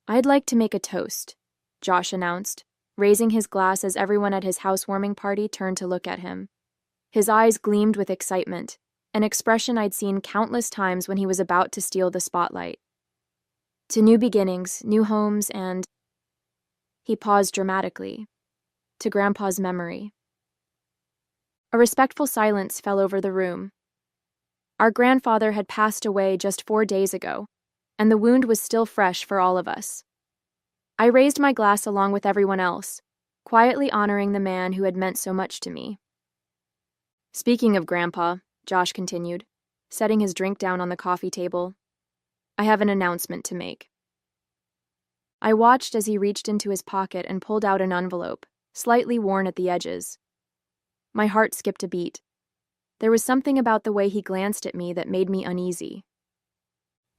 "I'd like to make a toast," Josh announced, raising his glass as everyone at his housewarming party turned to look at him. His eyes gleamed with excitement, an expression I'd seen countless times when he was about to steal the spotlight. "To new beginnings, new homes, and—" He paused dramatically. "To Grandpa's memory." A respectful silence fell over the room. Our grandfather had passed away just 4 days ago, and the wound was still fresh for all of us. I raised my glass along with everyone else, quietly honoring the man who had meant so much to me. "Speaking of Grandpa," Josh continued, setting his drink down on the coffee table, "I have an announcement to make." I watched as he reached into his pocket and pulled out an envelope, slightly worn at the edges. My heart skipped a beat. There was something about the way he glanced at me that made me uneasy.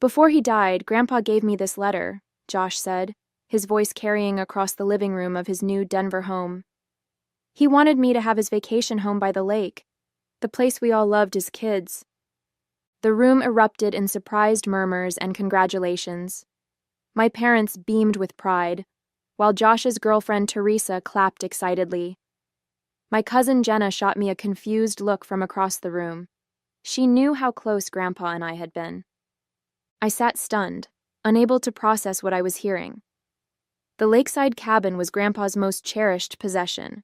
"Before he died, Grandpa gave me this letter," Josh said, his voice carrying across the living room of his new Denver home. "He wanted me to have his vacation home by the lake, the place we all loved as kids." The room erupted in surprised murmurs and congratulations. My parents beamed with pride, while Josh's girlfriend Teresa clapped excitedly. My cousin Jenna shot me a confused look from across the room. She knew how close Grandpa and I had been. I sat stunned, unable to process what I was hearing. The lakeside cabin was Grandpa's most cherished possession.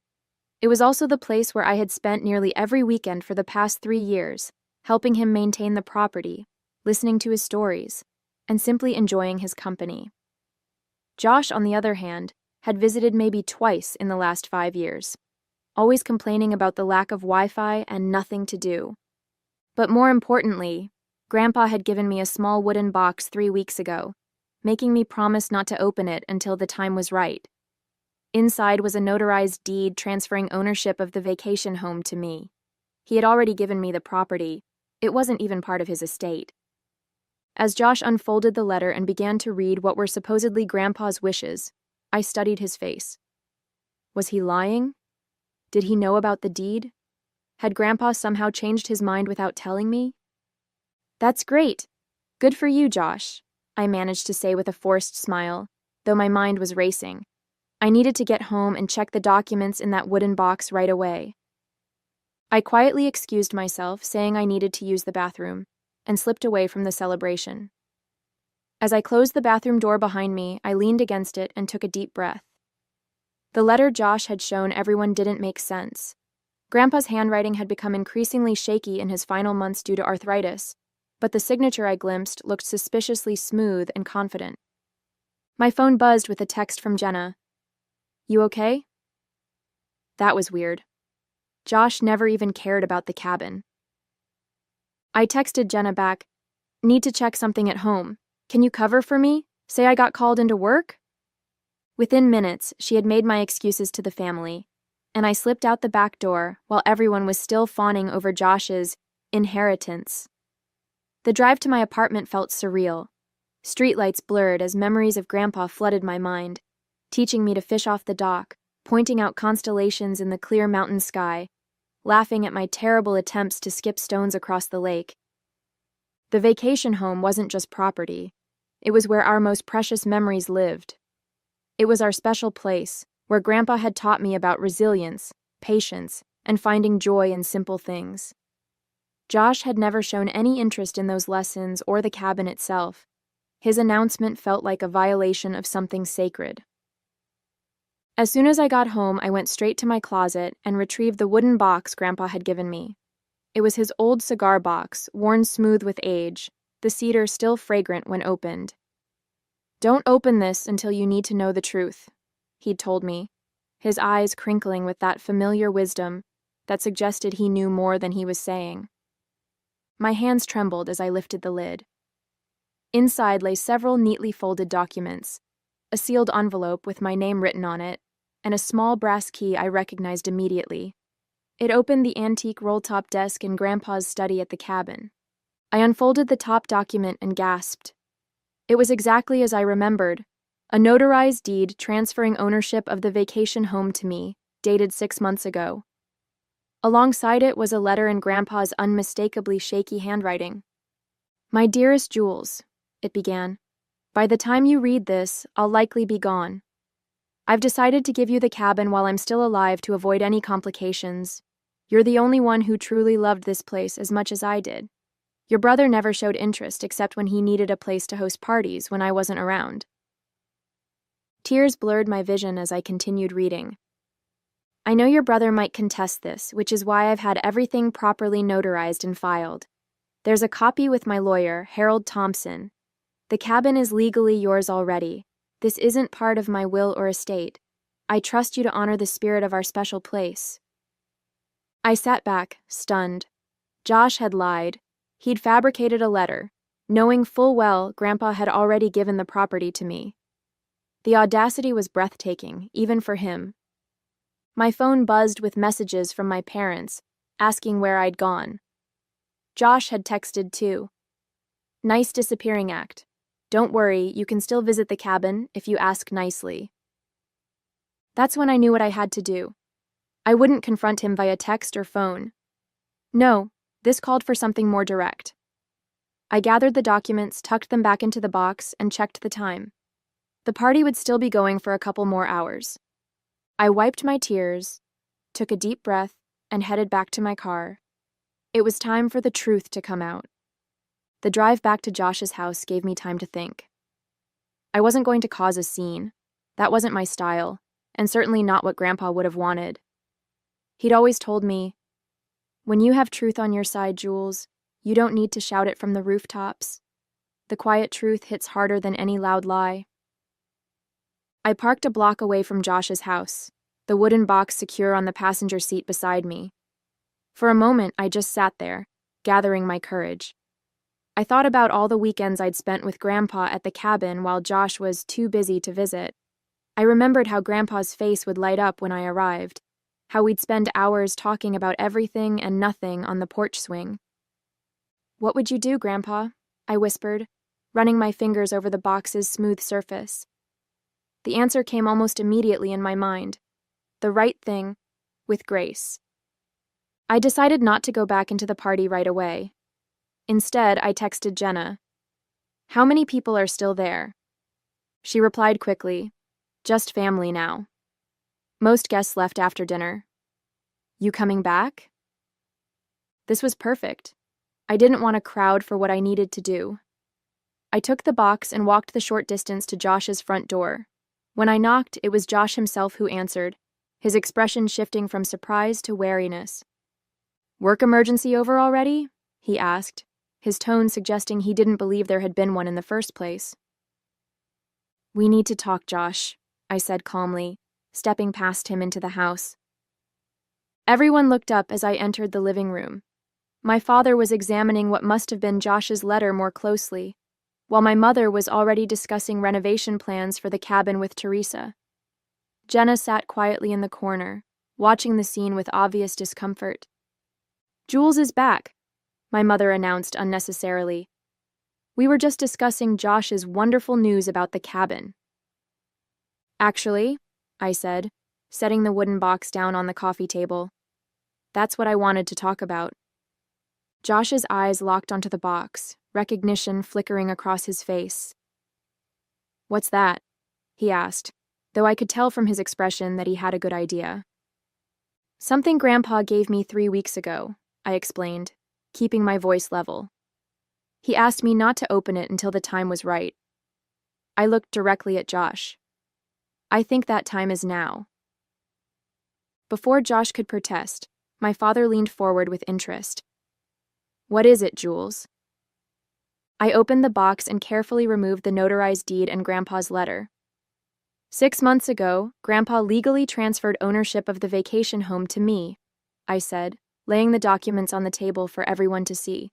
It was also the place where I had spent nearly every weekend for the past 3 years, helping him maintain the property, listening to his stories, and simply enjoying his company. Josh, on the other hand, had visited maybe twice in the last 5 years, always complaining about the lack of Wi-Fi and nothing to do. But more importantly, Grandpa had given me a small wooden box 3 weeks ago, making me promise not to open it until the time was right. Inside was a notarized deed transferring ownership of the vacation home to me. He had already given me the property. It wasn't even part of his estate. As Josh unfolded the letter and began to read what were supposedly Grandpa's wishes, I studied his face. Was he lying? Did he know about the deed? Had Grandpa somehow changed his mind without telling me? "That's great. Good for you, Josh," I managed to say with a forced smile, though my mind was racing. I needed to get home and check the documents in that wooden box right away. I quietly excused myself, saying I needed to use the bathroom, and slipped away from the celebration. As I closed the bathroom door behind me, I leaned against it and took a deep breath. The letter Josh had shown everyone didn't make sense. Grandpa's handwriting had become increasingly shaky in his final months due to arthritis, but the signature I glimpsed looked suspiciously smooth and confident. My phone buzzed with a text from Jenna. "You okay?" That was weird. Josh never even cared about the cabin. I texted Jenna back, "Need to check something at home. Can you cover for me? Say I got called into work?" Within minutes, she had made my excuses to the family, and I slipped out the back door while everyone was still fawning over Josh's inheritance. The drive to my apartment felt surreal. Streetlights blurred as memories of Grandpa flooded my mind, teaching me to fish off the dock, pointing out constellations in the clear mountain sky, laughing at my terrible attempts to skip stones across the lake. The vacation home wasn't just property. It was where our most precious memories lived. It was our special place, where Grandpa had taught me about resilience, patience, and finding joy in simple things. Josh had never shown any interest in those lessons or the cabin itself. His announcement felt like a violation of something sacred. As soon as I got home, I went straight to my closet and retrieved the wooden box Grandpa had given me. It was his old cigar box, worn smooth with age, the cedar still fragrant when opened. "Don't open this until you need to know the truth," he'd told me, his eyes crinkling with that familiar wisdom that suggested he knew more than he was saying. My hands trembled as I lifted the lid. Inside lay several neatly folded documents, a sealed envelope with my name written on it, and a small brass key I recognized immediately. It opened the antique roll-top desk in Grandpa's study at the cabin. I unfolded the top document and gasped. It was exactly as I remembered, a notarized deed transferring ownership of the vacation home to me, dated 6 months ago. Alongside it was a letter in Grandpa's unmistakably shaky handwriting. "My dearest Jules," it began, By the time you read this, I'll likely be gone. I've decided to give you the cabin while I'm still alive to avoid any complications. You're the only one who truly loved this place as much as I did. Your brother never showed interest except when he needed a place to host parties when I wasn't around. Tears blurred my vision as I continued reading. I know your brother might contest this, which is why I've had everything properly notarized and filed. There's a copy with my lawyer, Harold Thompson. The cabin is legally yours already. This isn't part of my will or estate. I trust you to honor the spirit of our special place. I sat back, stunned. Josh had lied. He'd fabricated a letter, knowing full well Grandpa had already given the property to me. The audacity was breathtaking, even for him. My phone buzzed with messages from my parents, asking where I'd gone. Josh had texted too. Nice disappearing act. Don't worry, you can still visit the cabin if you ask nicely. That's when I knew what I had to do. I wouldn't confront him via text or phone. No, this called for something more direct. I gathered the documents, tucked them back into the box, and checked the time. The party would still be going for a couple more hours. I wiped my tears, took a deep breath, and headed back to my car. It was time for the truth to come out. The drive back to Josh's house gave me time to think. I wasn't going to cause a scene. That wasn't my style, and certainly not what Grandpa would have wanted. He'd always told me, "When you have truth on your side, Jules, you don't need to shout it from the rooftops. The quiet truth hits harder than any loud lie." I parked a block away from Josh's house, the wooden box secure on the passenger seat beside me. For a moment, I just sat there, gathering my courage. I thought about all the weekends I'd spent with Grandpa at the cabin while Josh was too busy to visit. I remembered how Grandpa's face would light up when I arrived, how we'd spend hours talking about everything and nothing on the porch swing. "What would you do, Grandpa?" I whispered, running my fingers over the box's smooth surface. The answer came almost immediately in my mind. The right thing, with grace. I decided not to go back into the party right away. Instead, I texted Jenna. "How many people are still there?" She replied quickly, "Just family now. Most guests left after dinner." "You coming back?" This was perfect. I didn't want a crowd for what I needed to do. I took the box and walked the short distance to Josh's front door. When I knocked, it was Josh himself who answered, his expression shifting from surprise to wariness. "Work emergency over already?" he asked, his tone suggesting he didn't believe there had been one in the first place. "We need to talk, Josh," I said calmly, stepping past him into the house. Everyone looked up as I entered the living room. My father was examining what must have been Josh's letter more closely, while my mother was already discussing renovation plans for the cabin with Teresa. Jenna sat quietly in the corner, watching the scene with obvious discomfort. "Jules is back," my mother announced unnecessarily. "We were just discussing Josh's wonderful news about the cabin." "Actually," I said, setting the wooden box down on the coffee table, "that's what I wanted to talk about." Josh's eyes locked onto the box, recognition flickering across his face. "What's that?" he asked, though I could tell from his expression that he had a good idea. "Something Grandpa gave me 3 weeks ago," I explained, keeping my voice level. "He asked me not to open it until the time was right." I looked directly at Josh. "I think that time is now." Before Josh could protest, my father leaned forward with interest. "What is it, Jules?" I opened the box and carefully removed the notarized deed and Grandpa's letter. 6 months ago, Grandpa legally transferred ownership of the vacation home to me, I said, laying the documents on the table for everyone to see.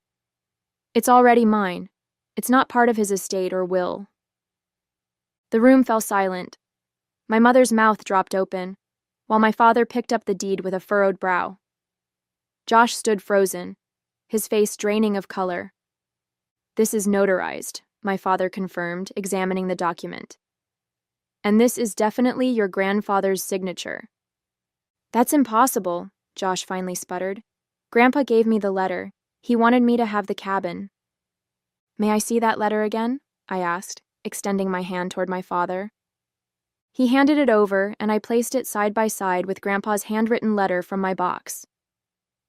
"It's already mine. It's not part of his estate or will." The room fell silent. My mother's mouth dropped open, while my father picked up the deed with a furrowed brow. Josh stood frozen, his face draining of color. "This is notarized," my father confirmed, examining the document. "And this is definitely your grandfather's signature." "That's impossible," Josh finally sputtered. "Grandpa gave me the letter. He wanted me to have the cabin." "May I see that letter again?" I asked, extending my hand toward my father. He handed it over, and I placed it side by side with Grandpa's handwritten letter from my box.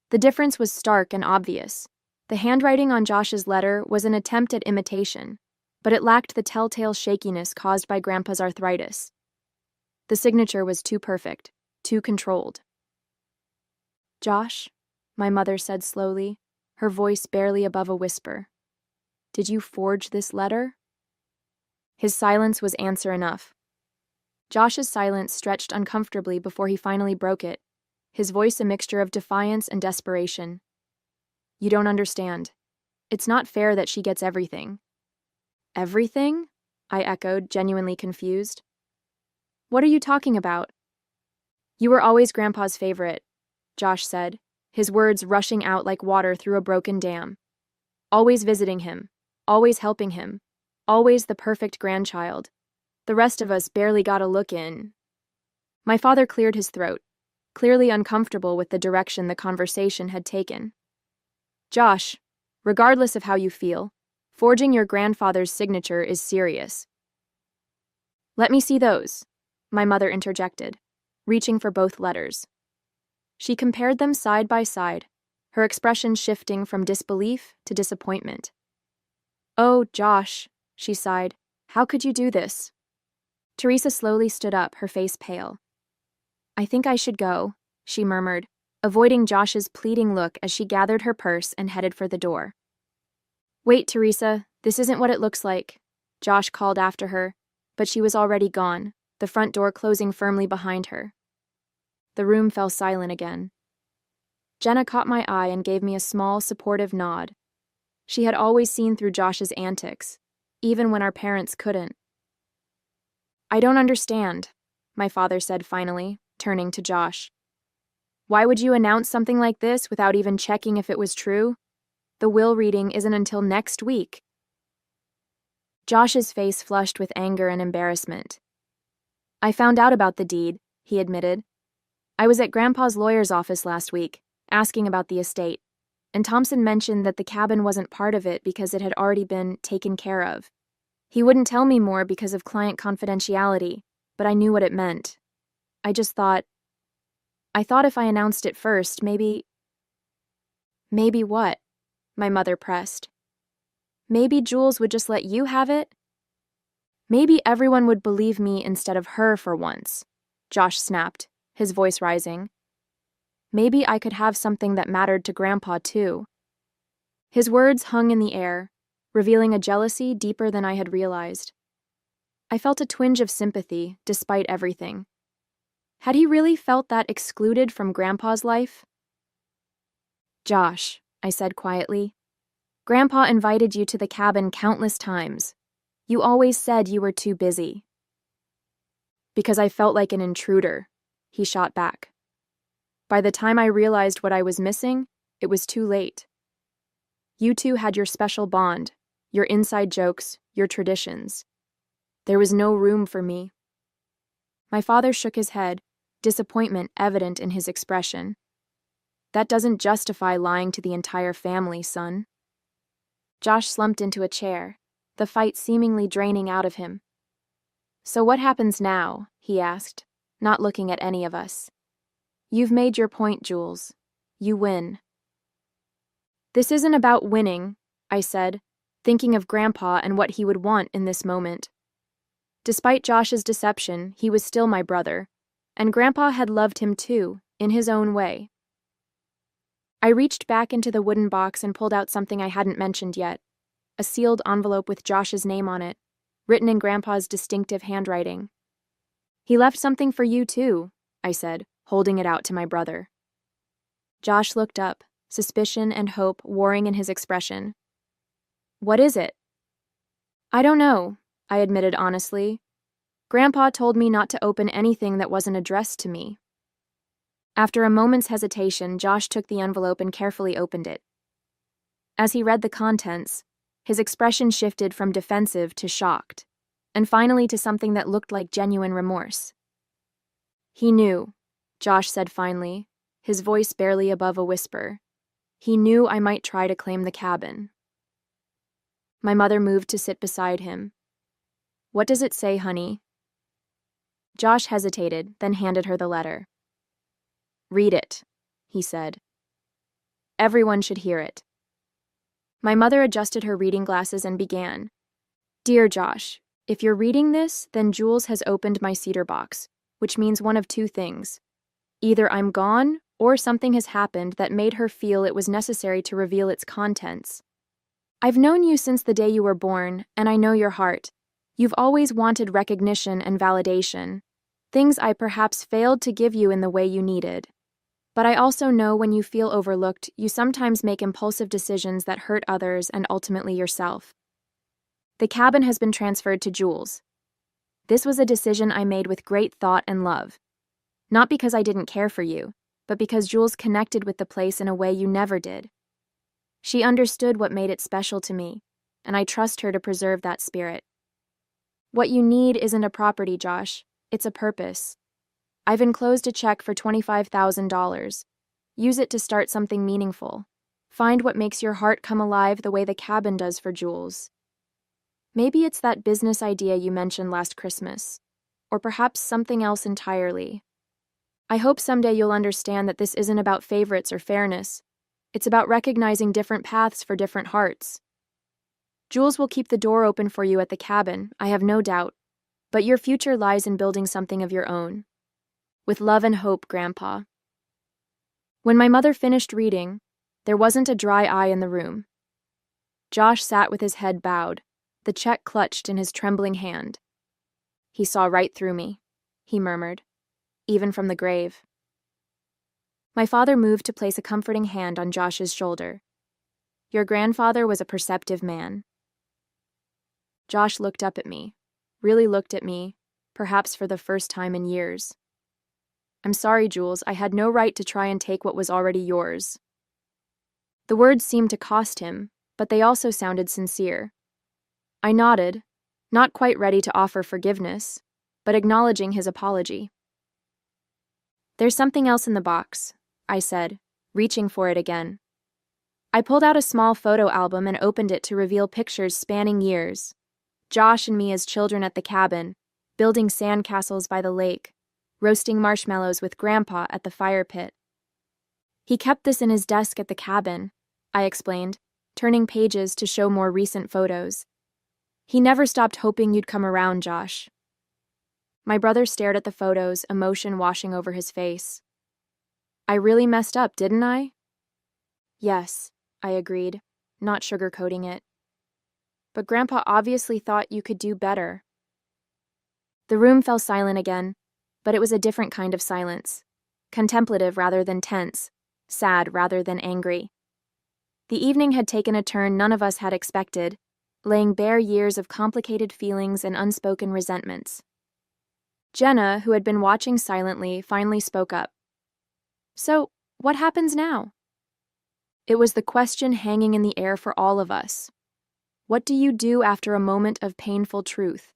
The difference was stark and obvious. The handwriting on Josh's letter was an attempt at imitation, but it lacked the telltale shakiness caused by Grandpa's arthritis. The signature was too perfect, too controlled. "Josh," my mother said slowly, her voice barely above a whisper, "did you forge this letter?" His silence was answer enough. Josh's silence stretched uncomfortably before he finally broke it, his voice a mixture of defiance and desperation. "You don't understand. It's not fair that she gets everything." "Everything?" I echoed, genuinely confused. "What are you talking about?" "You were always Grandpa's favorite," Josh said, his words rushing out like water through a broken dam. "Always visiting him, always helping him, always the perfect grandchild. The rest of us barely got a look in." My father cleared his throat, clearly uncomfortable with the direction the conversation had taken. "Josh, regardless of how you feel, forging your grandfather's signature is serious." "Let me see those," my mother interjected, reaching for both letters. She compared them side by side, her expression shifting from disbelief to disappointment. "Oh, Josh," she sighed, "how could you do this?" Teresa slowly stood up, her face pale. "I think I should go," she murmured, avoiding Josh's pleading look as she gathered her purse and headed for the door. "Wait, Teresa, this isn't what it looks like," Josh called after her, but she was already gone, the front door closing firmly behind her. The room fell silent again. Jenna caught my eye and gave me a small, supportive nod. She had always seen through Josh's antics, even when our parents couldn't. "I don't understand," my father said finally, turning to Josh. "Why would you announce something like this without even checking if it was true? The will reading isn't until next week." Josh's face flushed with anger and embarrassment. "I found out about the deed," he admitted. "I was at Grandpa's lawyer's office last week, asking about the estate, and Thompson mentioned that the cabin wasn't part of it because it had already been taken care of. He wouldn't tell me more because of client confidentiality, but I knew what it meant. I thought if I announced it first, maybe..." "Maybe what?" my mother pressed. "Maybe Jules would just let you have it?" "Maybe everyone would believe me instead of her for once," Josh snapped, his voice rising. "Maybe I could have something that mattered to Grandpa, too." His words hung in the air, revealing a jealousy deeper than I had realized. I felt a twinge of sympathy, despite everything. Had he really felt that excluded from Grandpa's life? "Josh," I said quietly, "Grandpa invited you to the cabin countless times. You always said you were too busy." "Because I felt like an intruder," he shot back. "By the time I realized what I was missing, it was too late. You two had your special bond, your inside jokes, your traditions. There was no room for me." My father shook his head, disappointment evident in his expression. "That doesn't justify lying to the entire family, son." Josh slumped into a chair, the fight seemingly draining out of him. "So what happens now?" he asked, not looking at any of us. "You've made your point, Jules. You win." "This isn't about winning," I said, thinking of Grandpa and what he would want in this moment. Despite Josh's deception, he was still my brother, and Grandpa had loved him too, in his own way. I reached back into the wooden box and pulled out something I hadn't mentioned yet, a sealed envelope with Josh's name on it, written in Grandpa's distinctive handwriting. "He left something for you too," I said, holding it out to my brother. Josh looked up, suspicion and hope warring in his expression. "What is it?" "I don't know," I admitted honestly. "Grandpa told me not to open anything that wasn't addressed to me." After a moment's hesitation, Josh took the envelope and carefully opened it. As he read the contents, his expression shifted from defensive to shocked, and finally to something that looked like genuine remorse. "He knew," Josh said finally, his voice barely above a whisper. "He knew I might try to claim the cabin." My mother moved to sit beside him. What does it say, honey? Josh hesitated, then handed her the letter. Read it, he said. Everyone should hear it. My mother adjusted her reading glasses and began. Dear Josh, if you're reading this, then Jules has opened my cedar box, which means one of two things. Either I'm gone, or something has happened that made her feel it was necessary to reveal its contents. I've known you since the day you were born, and I know your heart. You've always wanted recognition and validation, things I perhaps failed to give you in the way you needed. But I also know when you feel overlooked, you sometimes make impulsive decisions that hurt others and ultimately yourself. The cabin has been transferred to Jules. This was a decision I made with great thought and love. Not because I didn't care for you, but because Jules connected with the place in a way you never did. She understood what made it special to me, and I trust her to preserve that spirit. What you need isn't a property, Josh. It's a purpose. I've enclosed a check for $25,000. Use it to start something meaningful. Find what makes your heart come alive the way the cabin does for Jules. Maybe it's that business idea you mentioned last Christmas, or perhaps something else entirely. I hope someday you'll understand that this isn't about favorites or fairness. It's about recognizing different paths for different hearts. Jules will keep the door open for you at the cabin, I have no doubt, but your future lies in building something of your own. With love and hope, Grandpa. When my mother finished reading, there wasn't a dry eye in the room. Josh sat with his head bowed, the check clutched in his trembling hand. He saw right through me, he murmured, even from the grave. My father moved to place a comforting hand on Josh's shoulder. Your grandfather was a perceptive man. Josh looked up at me, really looked at me, perhaps for the first time in years. I'm sorry, Jules, I had no right to try and take what was already yours. The words seemed to cost him, but they also sounded sincere. I nodded, not quite ready to offer forgiveness, but acknowledging his apology. There's something else in the box, I said, reaching for it again. I pulled out a small photo album and opened it to reveal pictures spanning years. Josh and me as children at the cabin, building sandcastles by the lake, roasting marshmallows with Grandpa at the fire pit. He kept this in his desk at the cabin, I explained, turning pages to show more recent photos. He never stopped hoping you'd come around, Josh. My brother stared at the photos, emotion washing over his face. I really messed up, didn't I? Yes, I agreed, not sugarcoating it. But Grandpa obviously thought you could do better. The room fell silent again, but it was a different kind of silence, contemplative rather than tense, sad rather than angry. The evening had taken a turn none of us had expected, laying bare years of complicated feelings and unspoken resentments. Jenna, who had been watching silently, finally spoke up. So, what happens now? It was the question hanging in the air for all of us. What do you do after a moment of painful truth?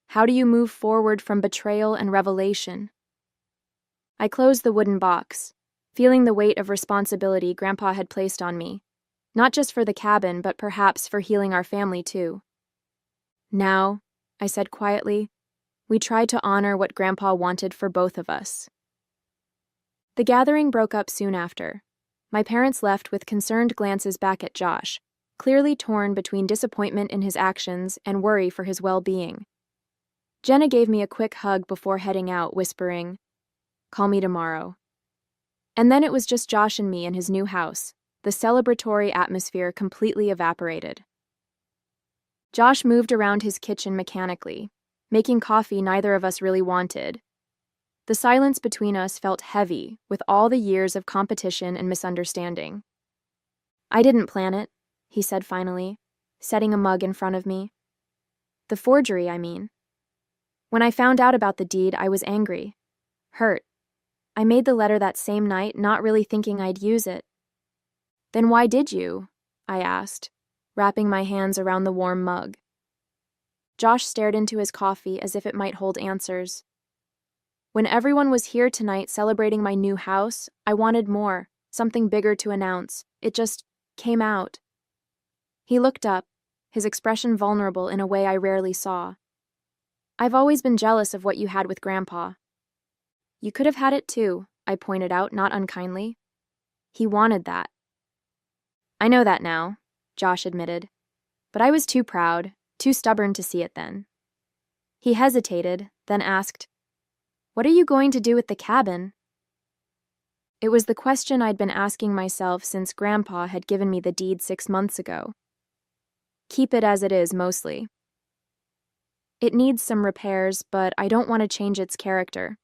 How do you move forward from betrayal and revelation? I closed the wooden box, feeling the weight of responsibility Grandpa had placed on me, not just for the cabin, but perhaps for healing our family too. Now, I said quietly, we tried to honor what Grandpa wanted for both of us. The gathering broke up soon after. My parents left with concerned glances back at Josh, clearly torn between disappointment in his actions and worry for his well-being. Jenna gave me a quick hug before heading out, whispering, "Call me tomorrow." And then it was just Josh and me in his new house, the celebratory atmosphere completely evaporated. Josh moved around his kitchen mechanically, making coffee neither of us really wanted. The silence between us felt heavy with all the years of competition and misunderstanding. I didn't plan it, he said finally, setting a mug in front of me. The forgery, I mean. When I found out about the deed, I was angry, hurt. I made the letter that same night, not really thinking I'd use it. Then why did you? I asked, wrapping my hands around the warm mug. Josh stared into his coffee as if it might hold answers. When everyone was here tonight celebrating my new house, I wanted more, something bigger to announce. It just came out. He looked up, his expression vulnerable in a way I rarely saw. I've always been jealous of what you had with Grandpa. You could have had it too, I pointed out, not unkindly. He wanted that. I know that now, Josh admitted. But I was too proud, too stubborn to see it then. He hesitated, then asked, "What are you going to do with the cabin?" It was the question I'd been asking myself since Grandpa had given me the deed 6 months ago. Keep it as it is, mostly. It needs some repairs, but I don't want to change its character.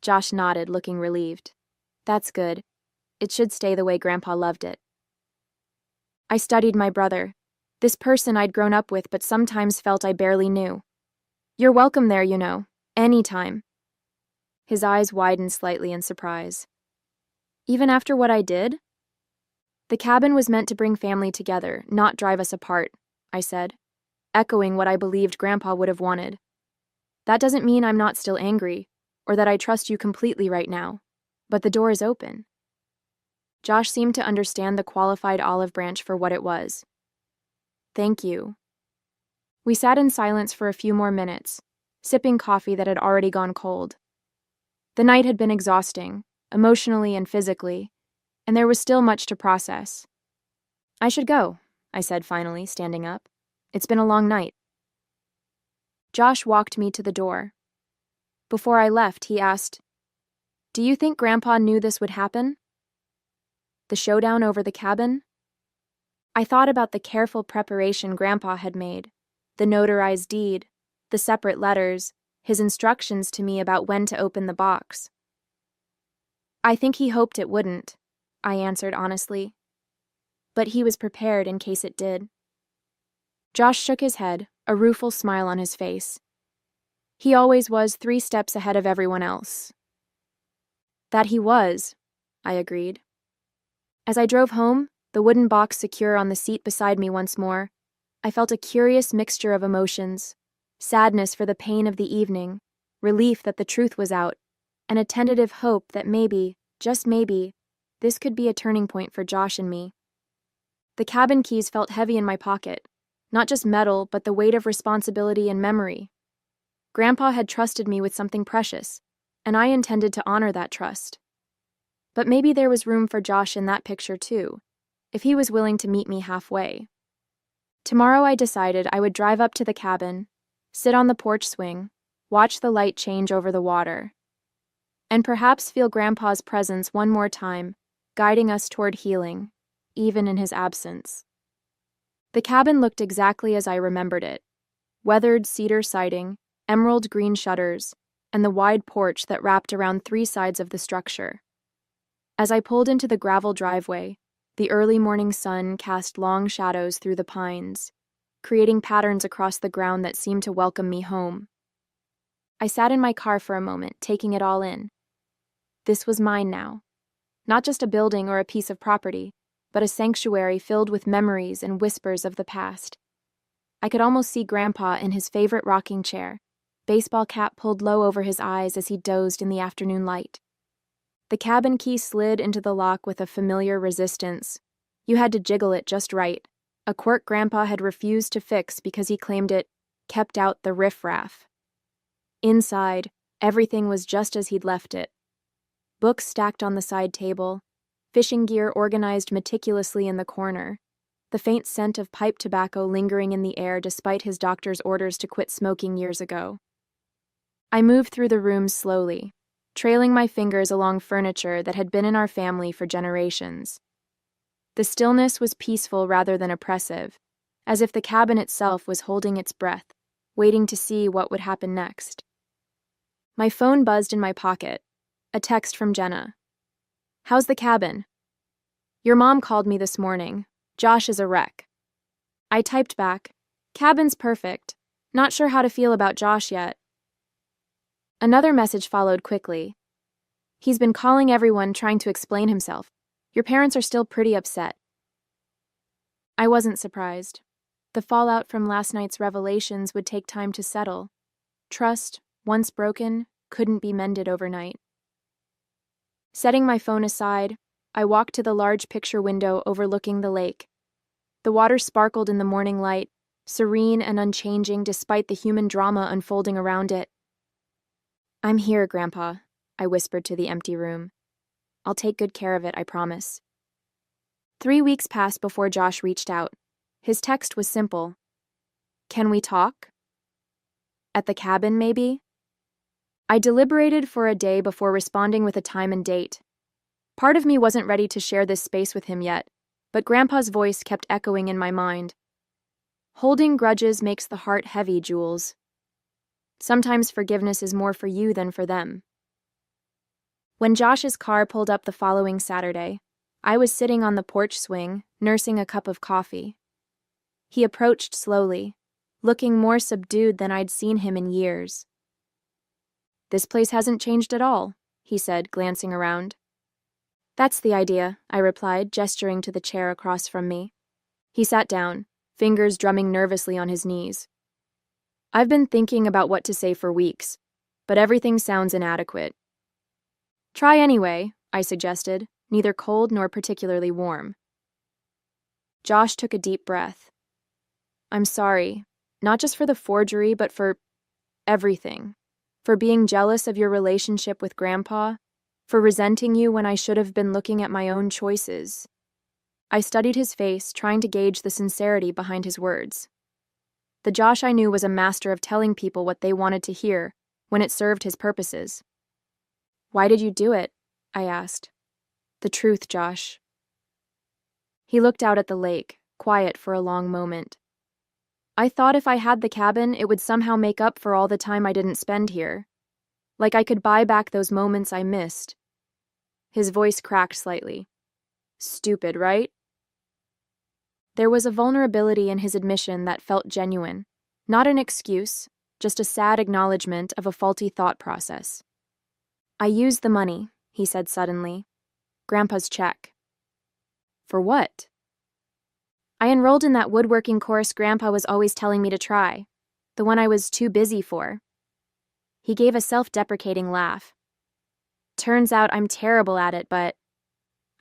Josh nodded, looking relieved. That's good. It should stay the way Grandpa loved it. I studied my brother, this person I'd grown up with but sometimes felt I barely knew. You're welcome there, you know, anytime. His eyes widened slightly in surprise. Even after what I did? The cabin was meant to bring family together, not drive us apart, I said, echoing what I believed Grandpa would have wanted. That doesn't mean I'm not still angry, or that I trust you completely right now, but the door is open. Josh seemed to understand the qualified olive branch for what it was. Thank you. We sat in silence for a few more minutes, sipping coffee that had already gone cold. The night had been exhausting, emotionally and physically, and there was still much to process. I should go, I said finally, standing up. It's been a long night. Josh walked me to the door. Before I left, he asked, "Do you think Grandpa knew this would happen? The showdown over the cabin?" I thought about the careful preparation Grandpa had made, the notarized deed, the separate letters, his instructions to me about when to open the box. I think he hoped it wouldn't, I answered honestly. But he was prepared in case it did. Josh shook his head, a rueful smile on his face. He always was 3 steps ahead of everyone else. That he was, I agreed. As I drove home, the wooden box secure on the seat beside me once more, I felt a curious mixture of emotions, sadness for the pain of the evening, relief that the truth was out, and a tentative hope that maybe, just maybe, this could be a turning point for Josh and me. The cabin keys felt heavy in my pocket, not just metal, but the weight of responsibility and memory. Grandpa had trusted me with something precious, and I intended to honor that trust. But maybe there was room for Josh in that picture too, if he was willing to meet me halfway. Tomorrow I decided I would drive up to the cabin, sit on the porch swing, watch the light change over the water, and perhaps feel Grandpa's presence one more time, guiding us toward healing, even in his absence. The cabin looked exactly as I remembered it. Weathered cedar siding, emerald green shutters, and the wide porch that wrapped around 3 sides of the structure. As I pulled into the gravel driveway, the early morning sun cast long shadows through the pines, creating patterns across the ground that seemed to welcome me home. I sat in my car for a moment, taking it all in. This was mine now. Not just a building or a piece of property, but a sanctuary filled with memories and whispers of the past. I could almost see Grandpa in his favorite rocking chair, baseball cap pulled low over his eyes as he dozed in the afternoon light. The cabin key slid into the lock with a familiar resistance. You had to jiggle it just right, a quirk Grandpa had refused to fix because he claimed it kept out the riffraff. Inside, everything was just as he'd left it. Books stacked on the side table, fishing gear organized meticulously in the corner, the faint scent of pipe tobacco lingering in the air despite his doctor's orders to quit smoking years ago. I moved through the rooms slowly, trailing my fingers along furniture that had been in our family for generations. The stillness was peaceful rather than oppressive, as if the cabin itself was holding its breath, waiting to see what would happen next. My phone buzzed in my pocket, a text from Jenna. "How's the cabin? Your mom called me this morning. Josh is a wreck." I typed back, "Cabin's perfect. Not sure how to feel about Josh yet." Another message followed quickly. "He's been calling everyone trying to explain himself. Your parents are still pretty upset." I wasn't surprised. The fallout from last night's revelations would take time to settle. Trust, once broken, couldn't be mended overnight. Setting my phone aside, I walked to the large picture window overlooking the lake. The water sparkled in the morning light, serene and unchanging despite the human drama unfolding around it. "I'm here, Grandpa," I whispered to the empty room. "I'll take good care of it, I promise." 3 weeks passed before Josh reached out. His text was simple. "Can we talk? At the cabin, maybe?" I deliberated for a day before responding with a time and date. Part of me wasn't ready to share this space with him yet, but Grandpa's voice kept echoing in my mind. "Holding grudges makes the heart heavy, Jules. Sometimes forgiveness is more for you than for them." When Josh's car pulled up the following Saturday, I was sitting on the porch swing, nursing a cup of coffee. He approached slowly, looking more subdued than I'd seen him in years. "This place hasn't changed at all," he said, glancing around. "That's the idea," I replied, gesturing to the chair across from me. He sat down, fingers drumming nervously on his knees. "I've been thinking about what to say for weeks, but everything sounds inadequate." "Try anyway," I suggested, neither cold nor particularly warm. Josh took a deep breath. "I'm sorry, not just for the forgery, but for everything. For being jealous of your relationship with Grandpa, for resenting you when I should have been looking at my own choices." I studied his face, trying to gauge the sincerity behind his words. The Josh I knew was a master of telling people what they wanted to hear when it served his purposes. "Why did you do it?" I asked. "The truth, Josh." He looked out at the lake, quiet for a long moment. "I thought if I had the cabin, it would somehow make up for all the time I didn't spend here. Like I could buy back those moments I missed." His voice cracked slightly. "Stupid, right?" There was a vulnerability in his admission that felt genuine. Not an excuse, just a sad acknowledgement of a faulty thought process. "I used the money," he said suddenly. "Grandpa's check." "For what?" "I enrolled in that woodworking course Grandpa was always telling me to try, the one I was too busy for." He gave a self-deprecating laugh. "Turns out I'm terrible at it, but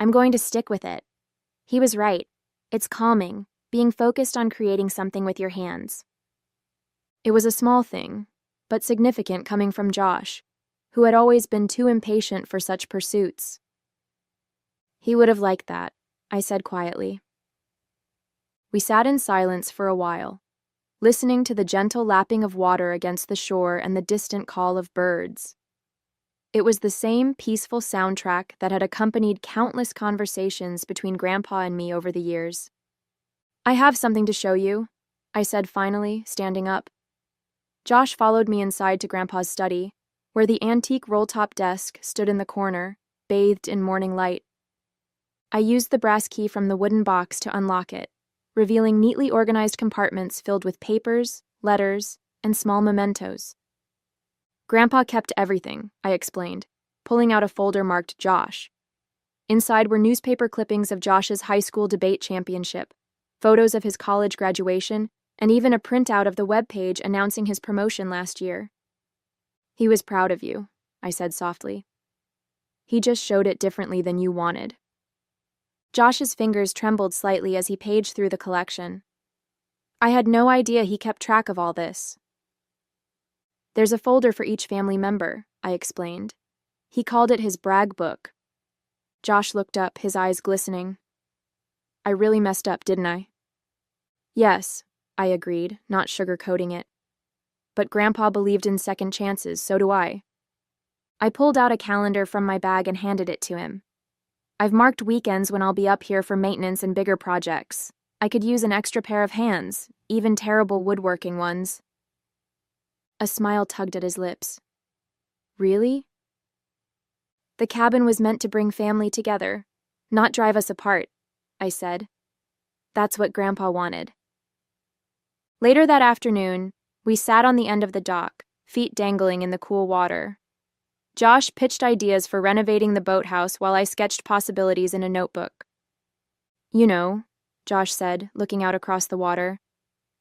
I'm going to stick with it. He was right. It's calming, being focused on creating something with your hands." It was a small thing, but significant coming from Josh, who had always been too impatient for such pursuits. "He would have liked that," I said quietly. We sat in silence for a while, listening to the gentle lapping of water against the shore and the distant call of birds. It was the same peaceful soundtrack that had accompanied countless conversations between Grandpa and me over the years. "I have something to show you," I said finally, standing up. Josh followed me inside to Grandpa's study, where the antique roll-top desk stood in the corner, bathed in morning light. I used the brass key from the wooden box to unlock it, revealing neatly organized compartments filled with papers, letters, and small mementos. "Grandpa kept everything," I explained, pulling out a folder marked Josh. Inside were newspaper clippings of Josh's high school debate championship, photos of his college graduation, and even a printout of the webpage announcing his promotion last year. "He was proud of you," I said softly. "He just showed it differently than you wanted." Josh's fingers trembled slightly as he paged through the collection. I had no idea he kept track of all this. "There's a folder for each family member," I explained. He called it his brag book. Josh looked up, his eyes glistening. "I really messed up, didn't I?" "Yes," I agreed, not sugarcoating it. "But Grandpa believed in second chances, so do I." I pulled out a calendar from my bag and handed it to him. "I've marked weekends when I'll be up here for maintenance and bigger projects. I could use an extra pair of hands, even terrible woodworking ones." A smile tugged at his lips. "Really?" "The cabin was meant to bring family together, not drive us apart," I said. "That's what Grandpa wanted." Later that afternoon, we sat on the end of the dock, feet dangling in the cool water. Josh pitched ideas for renovating the boathouse while I sketched possibilities in a notebook. "You know," Josh said, looking out across the water,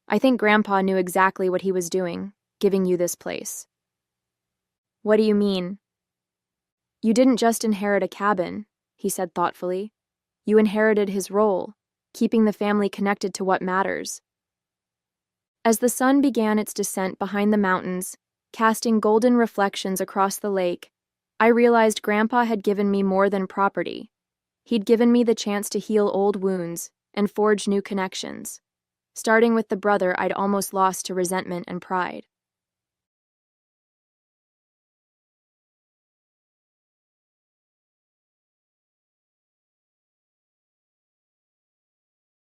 "I think Grandpa knew exactly what he was doing, giving you this place." "What do you mean?" "You didn't just inherit a cabin," he said thoughtfully. "You inherited his role, keeping the family connected to what matters." As the sun began its descent behind the mountains, casting golden reflections across the lake, I realized Grandpa had given me more than property. He'd given me the chance to heal old wounds and forge new connections, starting with the brother I'd almost lost to resentment and pride.